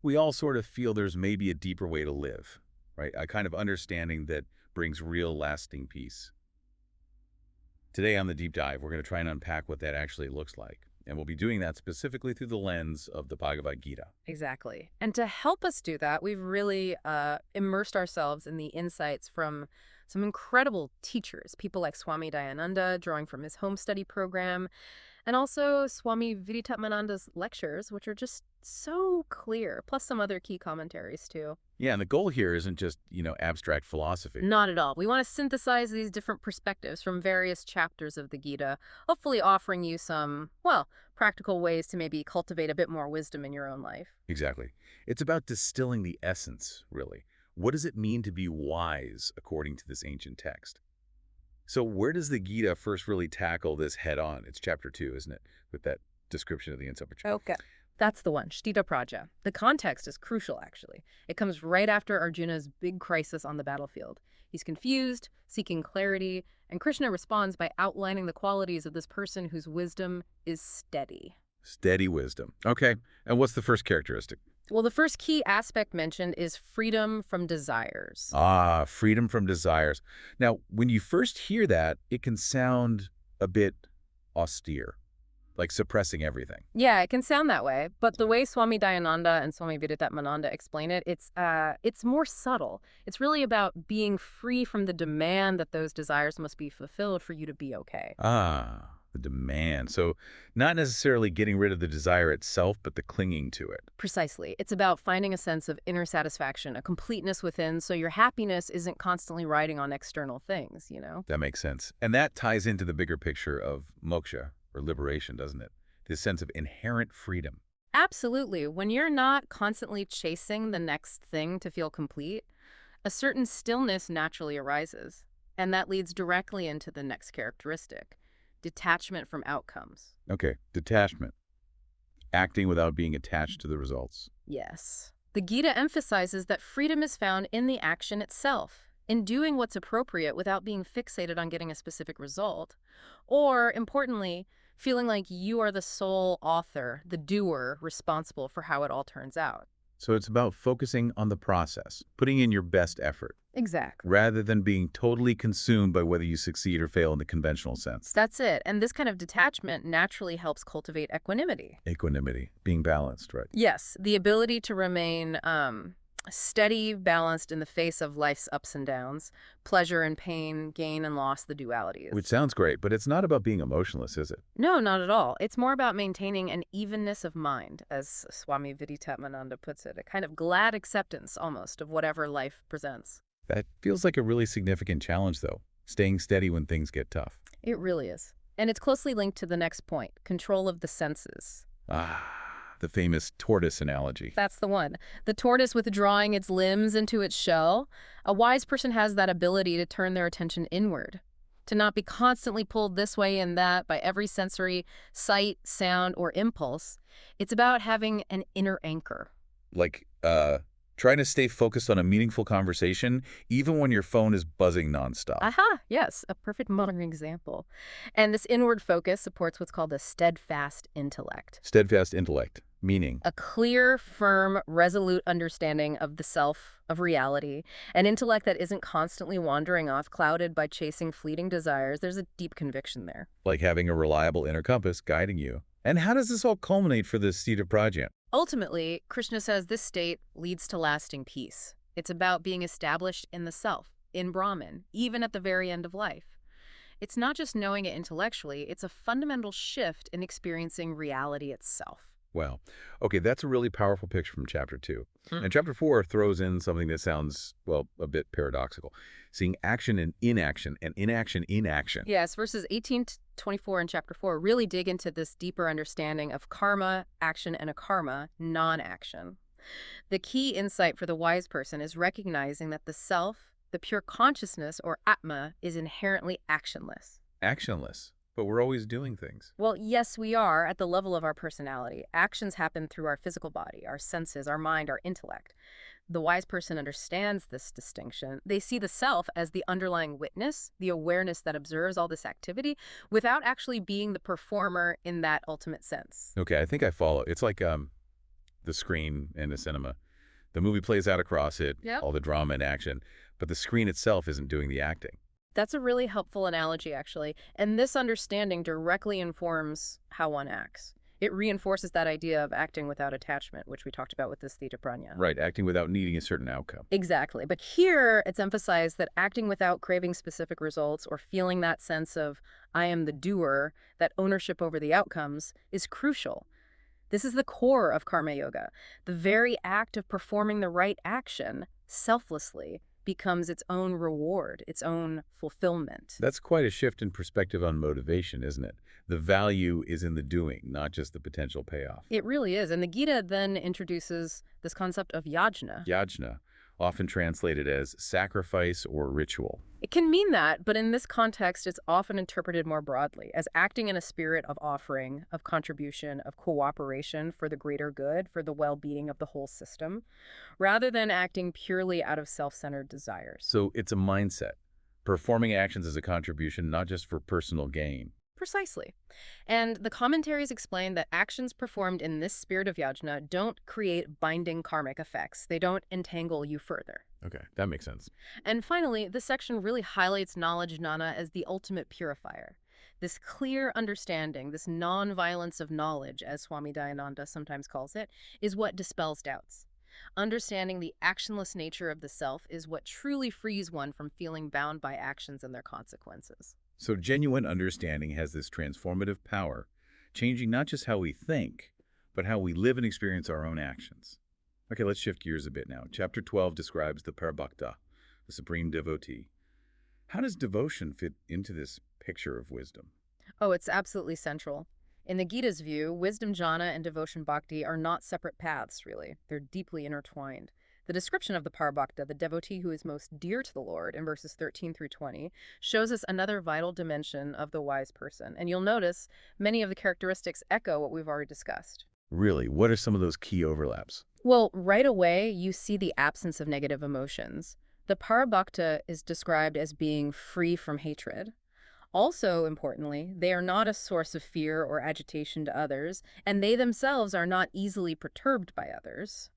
We all sort of feel there's maybe a deeper way to live, right? A kind of understanding that brings real lasting peace. Today on the deep dive, we're going to try and unpack what that actually looks like. And we'll be doing that specifically through the lens of the Bhagavad Gita. Exactly. And to help us do that, we've really immersed ourselves in the insights from some incredible teachers, people like Swami Dayananda, drawing from his home study program, and also Swami Viditamananda's lectures, which are just so clear, plus some other key commentaries too. Yeah, and the goal here isn't just, abstract philosophy. Not at all. We want to synthesize these different perspectives from various chapters of the Gita, hopefully offering you some, well, practical ways to maybe cultivate a bit more wisdom in your own life. Exactly. It's about distilling the essence, really. What does it mean to be wise, according to this ancient text? So where does the Gita first really tackle this head-on? It's chapter 2, isn't it? With that description of the insect. Okay. That's the one, Shtita Praja. The context is crucial, actually. It comes right after Arjuna's big crisis on the battlefield. He's confused, seeking clarity, and Krishna responds by outlining the qualities of this person whose wisdom is steady. Steady wisdom. Okay, and what's the first characteristic? Well, the first key aspect mentioned is freedom from desires. Ah, freedom from desires. Now, when you first hear that, it can sound a bit austere, like suppressing everything. Yeah, it can sound that way, but the way Swami Dayananda and Swami Viditamananda explain it, it's more subtle. It's really about being free from the demand that those desires must be fulfilled for you to be okay. Ah, the demand. So not necessarily getting rid of the desire itself, but the clinging to it. Precisely. It's about finding a sense of inner satisfaction, a completeness within, so your happiness isn't constantly riding on external things, you know? That makes sense. And that ties into the bigger picture of moksha, or liberation, doesn't it? This sense of inherent freedom. Absolutely. When you're not constantly chasing the next thing to feel complete, a certain stillness naturally arises. And that leads directly into the next characteristic, detachment from outcomes. Okay, detachment. Acting without being attached to the results. Yes. The Gita emphasizes that freedom is found in the action itself, in doing what's appropriate without being fixated on getting a specific result, or, importantly, feeling like you are the sole author, the doer, responsible for how it all turns out. So it's about focusing on the process, putting in your best effort, Exactly. rather than being totally consumed by whether you succeed or fail in the conventional sense. That's it. And this kind of detachment naturally helps cultivate equanimity. Equanimity, being balanced, right? Yes, the ability to remain steady, balanced in the face of life's ups and downs, pleasure and pain, gain and loss, the dualities. Which sounds great, but it's not about being emotionless, is it? No, not at all. It's more about maintaining an evenness of mind, as Swami Viditamananda puts it, a kind of glad acceptance, almost, of whatever life presents. That feels like a really significant challenge, though, staying steady when things get tough. It really is. And it's closely linked to the next point, control of the senses. Ah, the famous tortoise analogy. That's the one. The tortoise withdrawing its limbs into its shell. A wise person has that ability to turn their attention inward, to not be constantly pulled this way and that by every sensory sight, sound, or impulse. It's about having an inner anchor. Like, trying to stay focused on a meaningful conversation, even when your phone is buzzing nonstop. Aha, yes, a perfect modern example. And this inward focus supports what's called a steadfast intellect. Steadfast intellect, meaning. A clear, firm, resolute understanding of the self, of reality, an intellect that isn't constantly wandering off, clouded by chasing fleeting desires. There's a deep conviction there. Like having a reliable inner compass guiding you. And how does this all culminate for this Sita Prajna? Ultimately, Krishna says this state leads to lasting peace. It's about being established in the self, in Brahman, even at the very end of life. It's not just knowing it intellectually, it's a fundamental shift in experiencing reality itself. Wow. Okay, that's a really powerful picture from Chapter 2. And Chapter 4 throws in something that sounds, well, a bit paradoxical. Seeing action in inaction and inaction in action. Yes, verses 18 to 24 in Chapter 4 really dig into this deeper understanding of karma, action, and akarma, non-action. The key insight for the wise person is recognizing that the self, the pure consciousness, or Atma, is inherently actionless. Actionless. But we're always doing things. Well, yes, we are at the level of our personality. Actions happen through our physical body, our senses, our mind, our intellect. The wise person understands this distinction. They see the self as the underlying witness, the awareness that observes all this activity, without actually being the performer in that ultimate sense. Okay, I think I follow. It's like the screen and the cinema. The movie plays out across it, Yep. all the drama and action, but the screen itself isn't doing the acting. That's a really helpful analogy, actually. And this understanding directly informs how one acts. It reinforces that idea of acting without attachment, which we talked about with this theta pranya. Right, acting without needing a certain outcome. Exactly. But here it's emphasized that acting without craving specific results or feeling that sense of I am the doer, that ownership over the outcomes, is crucial. This is the core of karma yoga. The very act of performing the right action selflessly becomes its own reward, its own fulfillment. That's quite a shift in perspective on motivation, isn't it? The value is in the doing, not just the potential payoff. It really is. And the Gita then introduces this concept of yajna. Yajna, often translated as sacrifice or ritual. It can mean that, but in this context, it's often interpreted more broadly as acting in a spirit of offering, of contribution, of cooperation for the greater good, for the well-being of the whole system, rather than acting purely out of self-centered desires. So it's a mindset, performing actions as a contribution, not just for personal gain. Precisely. And the commentaries explain that actions performed in this spirit of yajna don't create binding karmic effects. They don't entangle you further. Okay, that makes sense. And finally, this section really highlights knowledge jnana as the ultimate purifier. This clear understanding, this non-violence of knowledge, as Swami Dayananda sometimes calls it, is what dispels doubts. Understanding the actionless nature of the self is what truly frees one from feeling bound by actions and their consequences. So genuine understanding has this transformative power, changing not just how we think, but how we live and experience our own actions. Okay, let's shift gears a bit now. Chapter 12 describes the Parabhakta, the supreme devotee. How does devotion fit into this picture of wisdom? Oh, it's absolutely central. In the Gita's view, wisdom jhana and devotion bhakti are not separate paths, really. They're deeply intertwined. The description of the Parabhakta, the devotee who is most dear to the Lord, in verses 13 through 20, shows us another vital dimension of the wise person. And you'll notice many of the characteristics echo what we've already discussed. Really, what are some of those key overlaps? Well, right away, you see the absence of negative emotions. The Parabhakta is described as being free from hatred. Also, importantly, they are not a source of fear or agitation to others, and they themselves are not easily perturbed by others.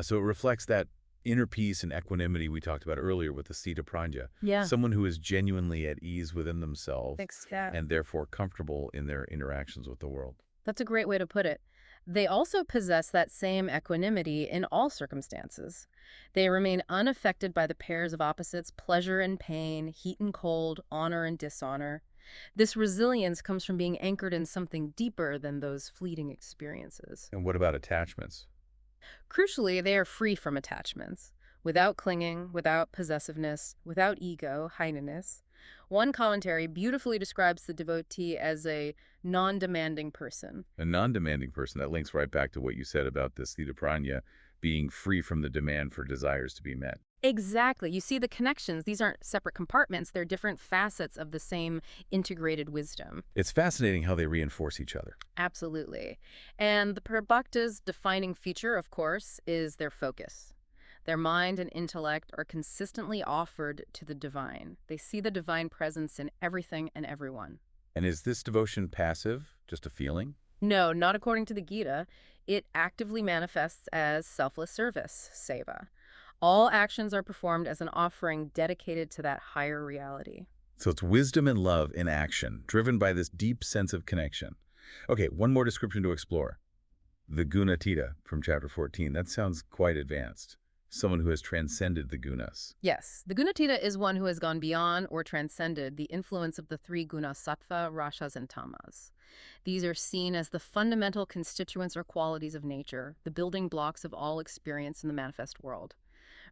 So it reflects that inner peace and equanimity we talked about earlier with the Sita Pranja. Yeah. Someone who is genuinely at ease within themselves Yeah. and therefore comfortable in their interactions with the world. That's a great way to put it. They also possess that same equanimity in all circumstances. They remain unaffected by the pairs of opposites, pleasure and pain, heat and cold, honor and dishonor. This resilience comes from being anchored in something deeper than those fleeting experiences. And what about attachments? Crucially, they are free from attachments, without clinging, without possessiveness, without ego, heinous. One commentary beautifully describes the devotee as a non-demanding person. A non-demanding person, that links right back to what you said about the Sthita Prajna being free from the demand for desires to be met. Exactly. You see the connections. These aren't separate compartments. They're different facets of the same integrated wisdom. It's fascinating how they reinforce each other. Absolutely. And the Parabhakta's defining feature, of course, is their focus. Their mind and intellect are consistently offered to the divine. They see the divine presence in everything and everyone. And is this devotion passive, just a feeling? No, not according to the Gita. It actively manifests as selfless service, seva. All actions are performed as an offering dedicated to that higher reality. So it's wisdom and love in action, driven by this deep sense of connection. Okay, one more description to explore. The Gunatita from chapter 14. That sounds quite advanced. Someone who has transcended the gunas. Yes, the Gunatita is one who has gone beyond or transcended the influence of the three gunas, sattva, rashas, and tamas. These are seen as the fundamental constituents or qualities of nature, the building blocks of all experience in the manifest world.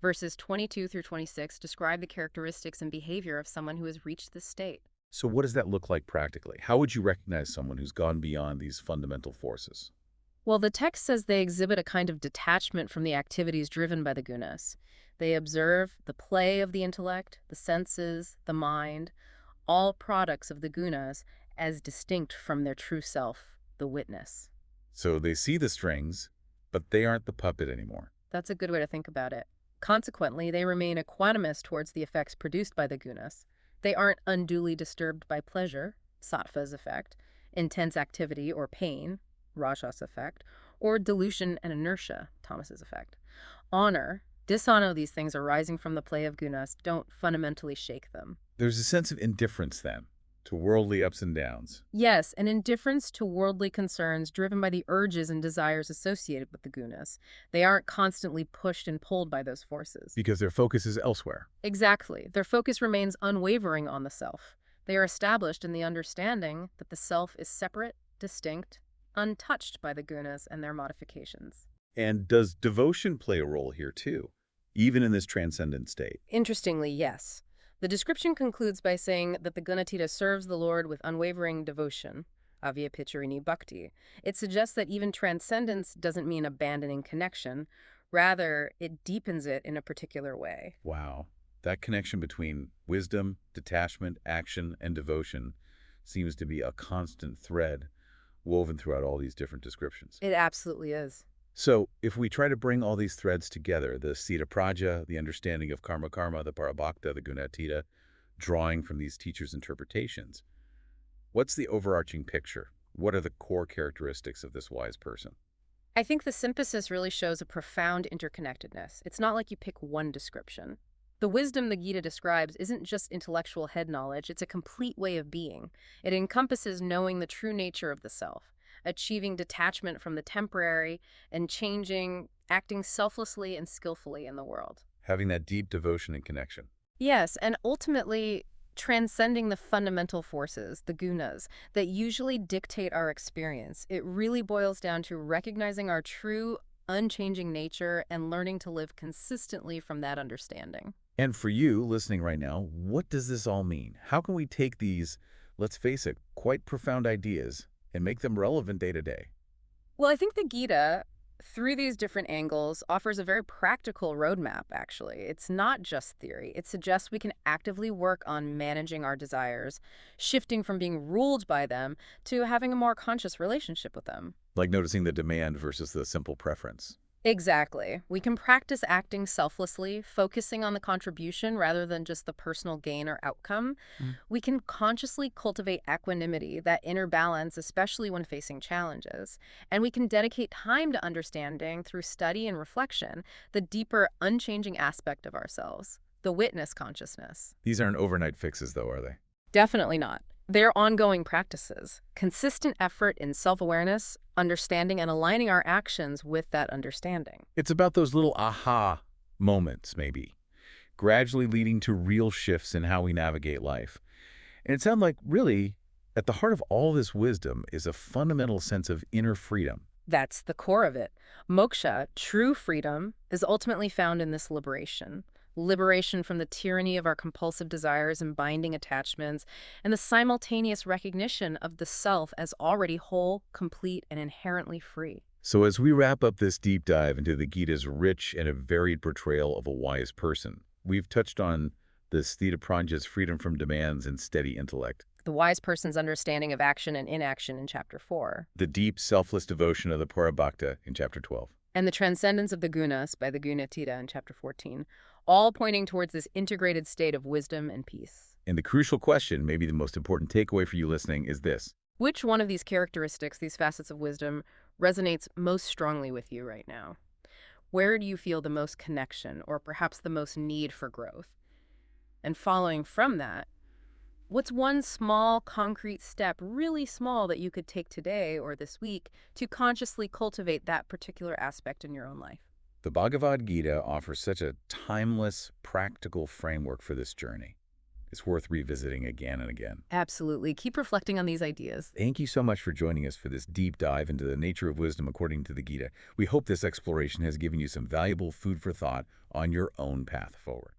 Verses 22 through 26 describe the characteristics and behavior of someone who has reached this state. So what does that look like practically? How would you recognize someone who's gone beyond these fundamental forces? Well, the text says they exhibit a kind of detachment from the activities driven by the gunas. They observe the play of the intellect, the senses, the mind, all products of the gunas as distinct from their true self, the witness. So they see the strings, but they aren't the puppet anymore. That's a good way to think about it. Consequently, they remain equanimous towards the effects produced by the gunas. They aren't unduly disturbed by pleasure, sattva's effect, intense activity or pain, rajas effect, or dilution and inertia, Thomas's effect. Honor, dishonor these things arising from the play of gunas don't fundamentally shake them. There's a sense of indifference, then, to worldly ups and downs. Yes, an indifference to worldly concerns driven by the urges and desires associated with the gunas. They aren't constantly pushed and pulled by those forces. Because their focus is elsewhere. Exactly. Their focus remains unwavering on the self. They are established in the understanding that the self is separate, distinct, untouched by the gunas and their modifications. And does devotion play a role here, too, even in this transcendent state? Interestingly, yes. The description concludes by saying that the Gunatita serves the Lord with unwavering devotion, avya picharini bhakti. It suggests that even transcendence doesn't mean abandoning connection. Rather, it deepens it in a particular way. Wow. That connection between wisdom, detachment, action, and devotion seems to be a constant thread woven throughout all these different descriptions. It absolutely is. So, if we try to bring all these threads together, the Sita Praja, the understanding of karma, the Parabhakta, the Gunatita, drawing from these teachers' interpretations, what's the overarching picture? What are the core characteristics of this wise person? I think the synthesis really shows a profound interconnectedness. It's not like you pick one description. The wisdom the Gita describes isn't just intellectual head knowledge, it's a complete way of being. It encompasses knowing the true nature of the self, achieving detachment from the temporary, and acting selflessly and skillfully in the world. Having that deep devotion and connection. Yes, and ultimately transcending the fundamental forces, the gunas, that usually dictate our experience. It really boils down to recognizing our true, unchanging nature and learning to live consistently from that understanding. And for you, listening right now, what does this all mean? How can we take these, let's face it, quite profound ideas and make them relevant day to day? Well, I think the Gita, through these different angles, offers a very practical roadmap, actually. It's not just theory. It suggests we can actively work on managing our desires, shifting from being ruled by them to having a more conscious relationship with them. Like noticing the demand versus the simple preference. Exactly. We can practice acting selflessly, focusing on the contribution rather than just the personal gain or outcome. We can consciously cultivate equanimity, that inner balance, especially when facing challenges. And we can dedicate time to understanding through study and reflection, the deeper, unchanging aspect of ourselves, the witness consciousness. These aren't overnight fixes, though, are they? Definitely not. They're ongoing practices, consistent effort in self-awareness, understanding, and aligning our actions with that understanding. It's about those little aha moments, maybe, gradually leading to real shifts in how we navigate life. And it sounds like, really, at the heart of all this wisdom is a fundamental sense of inner freedom. That's the core of it. Moksha, true freedom, is ultimately found in this liberation. Liberation from the tyranny of our compulsive desires and binding attachments, and the simultaneous recognition of the self as already whole, complete, and inherently free. So as we wrap up this deep dive into the Gita's rich and a varied portrayal of a wise person, we've touched on the Sthita Pranja's freedom from demands and steady intellect, The wise person's understanding of action and inaction in Chapter 4, the deep, selfless devotion of the Parabhakta in Chapter 12. and the transcendence of the gunas by the Gunatita in Chapter 14, all pointing towards this integrated state of wisdom and peace. And the crucial question, maybe the most important takeaway for you listening, is this. Which one of these characteristics, these facets of wisdom, resonates most strongly with you right now? Where do you feel the most connection or perhaps the most need for growth? And following from that, what's one small, concrete step, really small, that you could take today or this week to consciously cultivate that particular aspect in your own life? The Bhagavad Gita offers such a timeless, practical framework for this journey. It's worth revisiting again and again. Absolutely. Keep reflecting on these ideas. Thank you so much for joining us for this deep dive into the nature of wisdom according to the Gita. We hope this exploration has given you some valuable food for thought on your own path forward.